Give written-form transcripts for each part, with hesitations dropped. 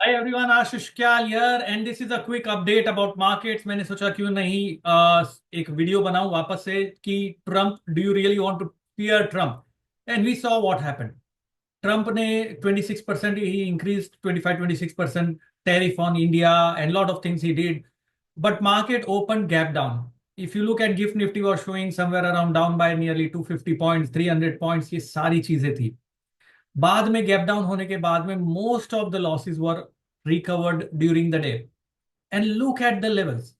Hi everyone, Ashish Kyal here and this is a quick update about markets. मैंने सोचा क्यों नहीं एक वीडियो बनाऊं वापस से कि Trump, do you really want to fear Trump? And we saw what happened. Trump ने 26% ही increase 25-26% tariff on India and lot of things he did, but market opened gap down. If you look at GIFT Nifty was showing somewhere around down by nearly 250 points, 300 points, ये सारी चीजें थी. बाद में gap down होने के बाद में most of the losses were recovered during the day. And look at the levels.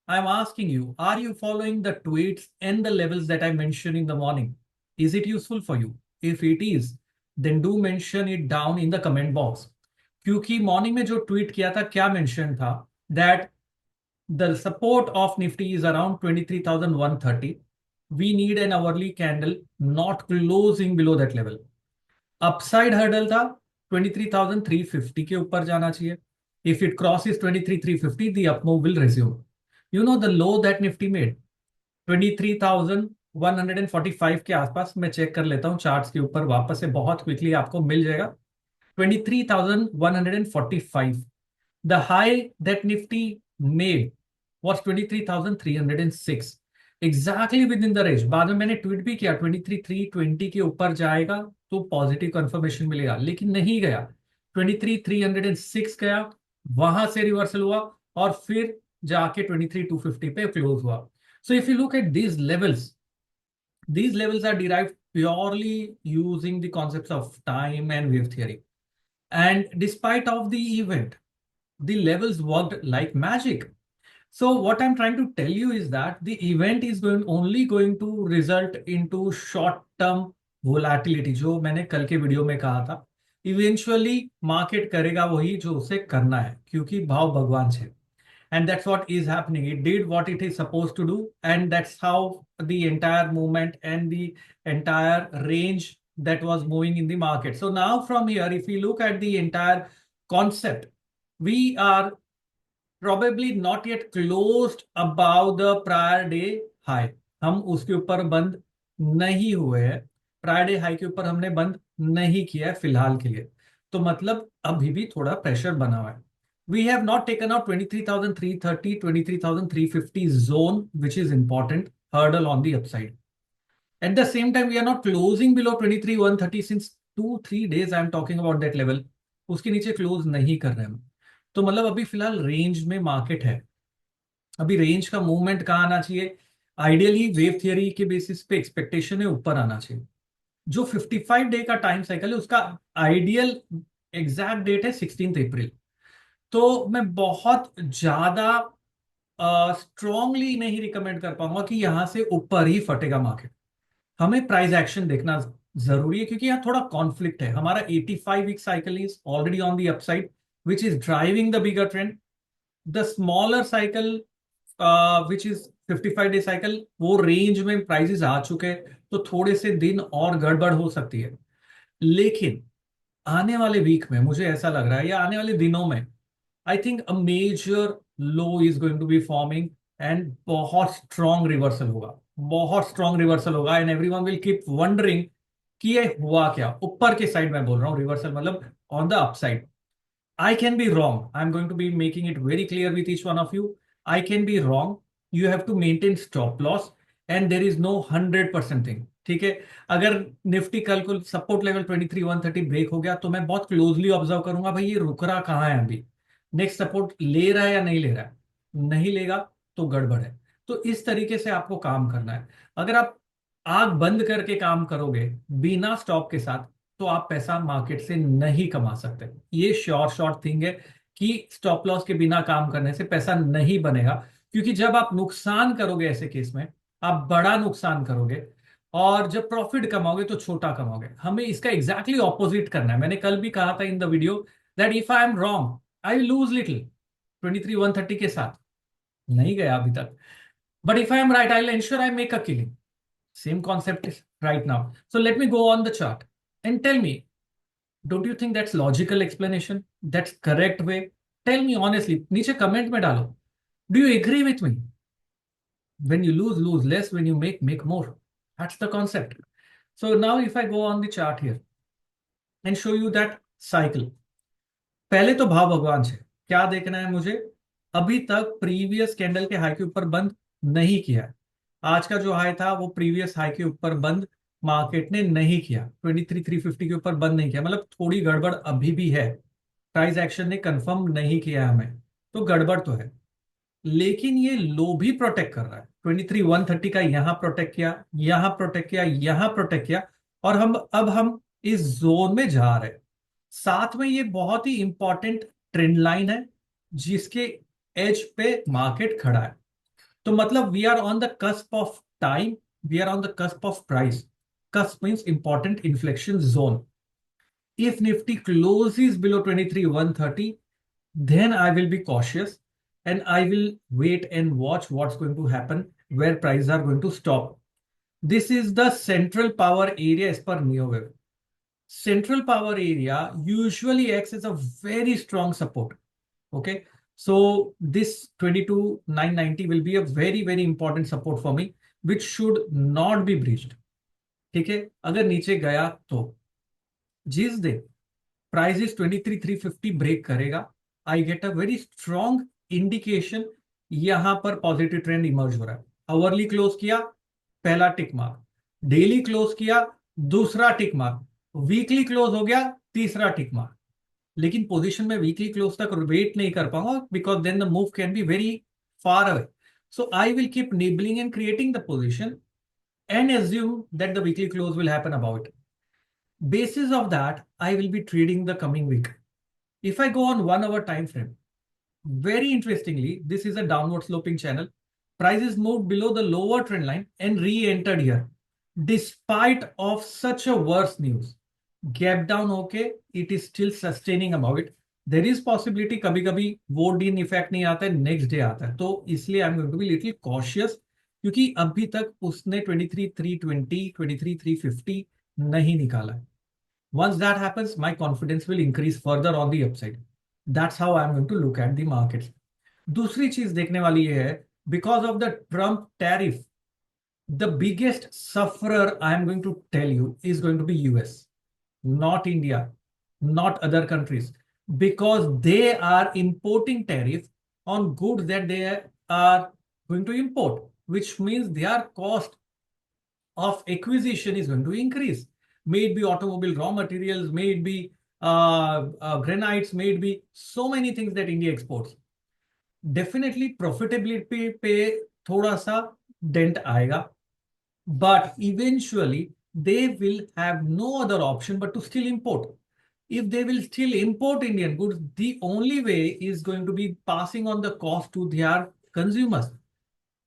I am asking you, are you following the tweets and the levels that I mention in the morning? Is it useful for you? If it is, then do mention it down in the comment box. क्योंकि morning में जो tweet किया था, क्या mention था? That the support of Nifty is around 23,130. We need an hourly candle not closing below that level. Upside hurdle था 23,350 के ऊपर जाना चाहिए. If it crosses 23,350, the up move will resume. You know the low that Nifty made 23,145 के आसपास. मैं check कर लेता हूं चार्ट्स के ऊपर वापस से, बहुत क्विकली आपको मिल जाएगा. 23,145. The high that Nifty made was 23,306. Exactly with in the range. बाद में मैंने ट्वीट भी किया 23,320 के ऊपर जाएगा तो पॉजिटिव कंफर्मेशन मिलेगा, लेकिन नहीं गया. 23,306 गया, वहां से रिवर्सल हुआ और फिर जाके 23,250 पे क्लोज हुआ. So if you look at these levels are derived purely using the concepts of time and wave theory. And despite of the event, the levels worked like magic. So what I'm trying to tell you is that the event is only going to result into short term volatility, जो मैंने कल के video में कहा था. Eventually market करेगा वही जो उसे करना है, क्योंकि भाव भगवान है. And that's what is happening. It did what it is supposed to do, and that's how the entire movement and the entire range that was moving in the market. So now from here, if we look at the entire concept, we are probably not yet closed above the prior day high. हम उसके ऊपर बंद नहीं हुए हैं. Prior day high के ऊपर हमने बंद नहीं किया है फिलहाल के लिए. तो मतलब अभी भी थोड़ा प्रेशर बना हुआ है. We have not taken out 23,330, 23,350 zone, which is important hurdle on the upside. At the same time, we are not closing below 23,130 since 2-3 days. I am talking about that level. उसके नीचे close नहीं कर रहे हम. तो मतलब अभी फिलहाल रेंज में मार्केट है. अभी रेंज का मूवमेंट कहाँ आना चाहिए? आइडियली वेव थियरी के बेसिस पे एक्सपेक्टेशन है ऊपर आना चाहिए. जो 55 डे का टाइम साइकिल है उसका आइडियल एग्जैक्ट डेट है 16 अप्रैल. तो मैं बहुत ज्यादा स्ट्रॉन्गली नहीं रिकमेंड कर पाऊंगा कि यहां से ऊपर ही फटेगा मार्केट. हमें प्राइस एक्शन देखना जरूरी है, क्योंकि यहाँ थोड़ा कॉन्फ्लिक्ट है. हमारा 85 week cycle is already on the upside, which is driving the bigger trend. The smaller cycle which is 55 day cycle, वो रेंज में प्राइसेस आ चुके हैं, तो थोड़े से दिन और गड़बड़ हो सकती है. लेकिन आने वाले वीक में मुझे ऐसा लग रहा है, या आने वाले दिनों में, I think a major low is going to be forming. And बहुत स्ट्रॉन्ग रिवर्सल होगा, बहुत स्ट्रॉन्ग रिवर्सल होगा. And everyone will keep wondering कि ये हुआ क्या. ऊपर के साइड में बोल रहा हूँ रिवर्सल, मतलब on the upside. I can be wrong. I'm going to be making it very clear with each one of you. I can be wrong. You have to maintain stop loss, and there is no 100% thing. ठीक है. अगर Nifty कल को support level 23,130 break हो गया तो मैं बहुत क्लोजली ऑब्जर्व करूंगा, भाई ये रुक रहा कहाँ है अभी, नेक्स्ट सपोर्ट ले रहा है या नहीं ले रहा है. नहीं लेगा तो गड़बड़ है. तो इस तरीके से आपको काम करना है. अगर आप आग बंद करके काम करोगे बिना स्टॉप के साथ, तो आप पैसा मार्केट से नहीं कमा सकते. ये श्योर शॉर्ट थिंग है कि स्टॉप लॉस के बिना काम करने से पैसा नहीं बनेगा. क्योंकि जब आप नुकसान करोगे ऐसे केस में, आप बड़ा नुकसान करोगे, और जब प्रॉफिट कमाओगे तो छोटा कमाओगे. हमें इसका एग्जैक्टली ऑपोजिट करना है. मैंने कल भी कहा था in the video that if I am wrong I lose little. 23,130 के साथ नहीं गया अभी तक, but if I am right I ensure I make a killing. Same concept is right now. So let me go on the chart and tell me, don't you think that's logical explanation? That's correct way? Tell me honestly. नीचे comment में डालो. Do you agree with me? When you lose, lose less. When you make more. That's the concept. So now if I go on the chart here and show you that cycle. पहले तो भाव भगवान है, क्या देखना है मुझे? अभी तक प्रीवियस कैंडल के हाई के ऊपर बंद नहीं किया है। आज का जो हाई था वो प्रीवियस हाई के ऊपर बंद मार्केट ने नहीं किया, 23,350 के ऊपर बंद नहीं किया, मतलब थोड़ी गड़बड़ अभी भी है। प्राइस एक्शन ने कंफर्म नहीं किया हमें, तो गड़बड़ तो है। लेकिन ये लो भी प्रोटेक्ट कर रहा है, 23,130 का यहां प्रोटेक्ट किया, यहां प्रोटेक्ट किया, यहां प्रोटेक्ट किया, और अब हम इस जोन में जा रहे हैं। साथ में ये बहुत ही इंपॉर्टेंट ट्रेंड लाइन है जिसके एज पे मार्केट खड़ा है। तो मतलब we are on the cusp of time, we are on the cusp of price. Cusp means important inflection zone. If Nifty closes below 23,130, then I will be cautious and I will wait and watch what's going to happen, where prices are going to stop. This is the central power area as per NeoWave. Central power area usually acts as a very strong support. Okay. So this 22,990 will be a very, very important support for me, which should not be breached. ठीक है, अगर नीचे गया तो जिस दिन price is 23,350 break करेगा, I get a very strong indication यहां पर पॉजिटिव ट्रेंड इमर्ज हो रहा है। आवरली क्लोज किया, पहला टिक मार्क। डेली क्लोज किया, दूसरा टिक मार्क। वीकली क्लोज हो गया, तीसरा टिक मार्क। लेकिन पोजीशन में वीकली क्लोज तक वेट नहीं कर पाऊंगा, because then the move can be very far away. So I will keep nibbling and creating the position and assume that the weekly close will happen about it. Basis of that, I will be trading the coming week. If I go on 1 hour time frame, very interestingly, this is a downward sloping channel. Prices moved below the lower trend line and re-entered here, despite of such a worse news. Gap down, okay, it is still sustaining above it. There is possibility कभी कभी वो दिन effect नहीं आता है, next day आता है, तो इसलिए I am going to be little cautious, क्योंकि अभी तक उसने 23,320 23,350 नहीं निकाला है। Once that happens, my confidence will increase further on the upside. That's how I'm going to look at the markets. दूसरी चीज देखने वाली ये है, because of the Trump tariff, the biggest sufferer I am going to tell you is going to be US, not India, not other countries, because they are importing tariff on goods that they are going to import, which means their cost of acquisition is going to increase. May it be automobile raw materials, may it be granites, may it be so many things that India exports. Definitely profitability पे थोड़ा सा dent आएगा, but eventually they will have no other option but to still import. If they will still import Indian goods, the only way is going to be passing on the cost to their consumers.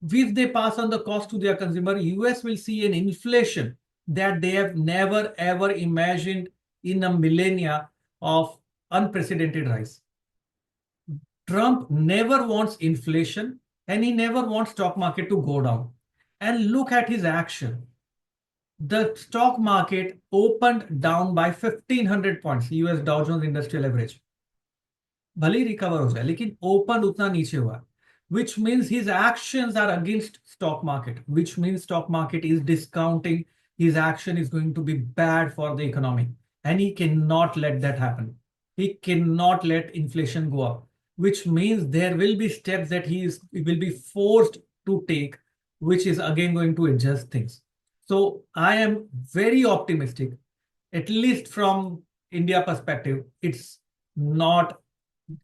If they pass on the cost to their consumer, US will see an inflation that they have never ever imagined in a millennia of unprecedented rise. Trump never wants inflation and he never wants stock market to go down. And look at his action. The stock market opened down by 1,500 points, US Dow Jones Industrial Average. भले ही recover हो जाए, लेकिन open उतना नीचे हुआ, which means his actions are against stock market, which means stock market is discounting his action is going to be bad for the economy, and he cannot let that happen. He cannot let inflation go up, which means there will be steps that he will be forced to take, which is again going to adjust things. So I am very optimistic, at least from India perspective. It's not,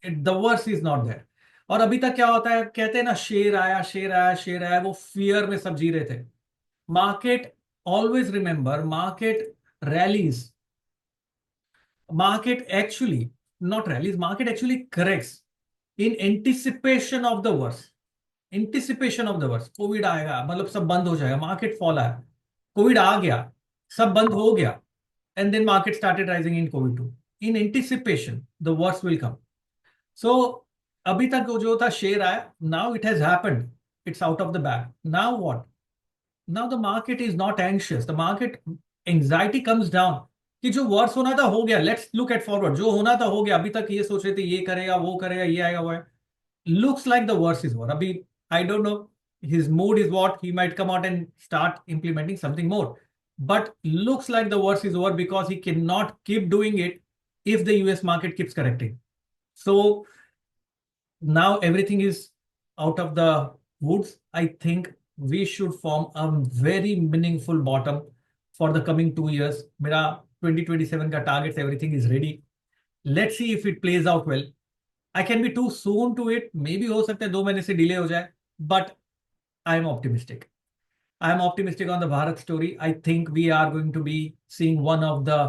the worse is not there. और अभी तक क्या होता है, कहते हैं ना, शेर आया शेर आया शेर आया, वो फियर में सब जी रहे थे। Market, always remember, market rallies, market actually not rallies, market actually corrects in anticipation of the worse. Anticipation of the worse, covid आएगा मतलब सब बंद हो जाएगा, मार्केट फॉल आया, कोविड आ गया, सब बंद हो गया, and then market started rising in covid two, in anticipation the worse will come. सो अभी तक जो था शेर आया, now it has happened, it's out of the bag. Now what? Now the market is not anxious, the market anxiety comes down कि जो verse होना था हो गया, लेट्स लुक एट फॉरवर्ड, जो होना था हो गया। अभी तक ये सोच रहे थे ये करेगा वो करेगा ये आएगा वो है, looks like the worst is over. Abhi, I don't know. His mood is what? He might come out and start implementing something more. But looks like the worst is over because he cannot keep doing it if the US market keeps correcting. So now everything is out of the woods. I think we should form a very meaningful bottom for the coming 2 years. मेरा 2027 का targets, everything is ready. Let's see if it plays out well. I can be too soon to it. Maybe हो सकता है 2 महीने से delay हो जाए. But I am optimistic. I am optimistic on the Bharat story. I think we are going to be seeing one of the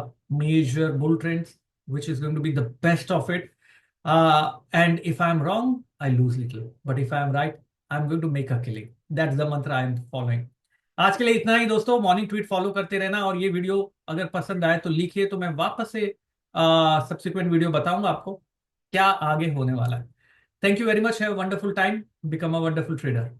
major bull trends, which is going to be the best of it. And if I'm wrong, I lose little. But if I'm right, I'm going to make a killing. That's the mantra I'm following. आज के लिए इतना ही दोस्तों. Morning tweet follow करते रहना, और ये video अगर पसंद आए तो लिखिए, तो मैं वापस से सब्सिक्वेंट वीडियो बताऊंगा आपको क्या आगे होने वाला है. Thank you very much. Have a wonderful time. Become a wonderful trader.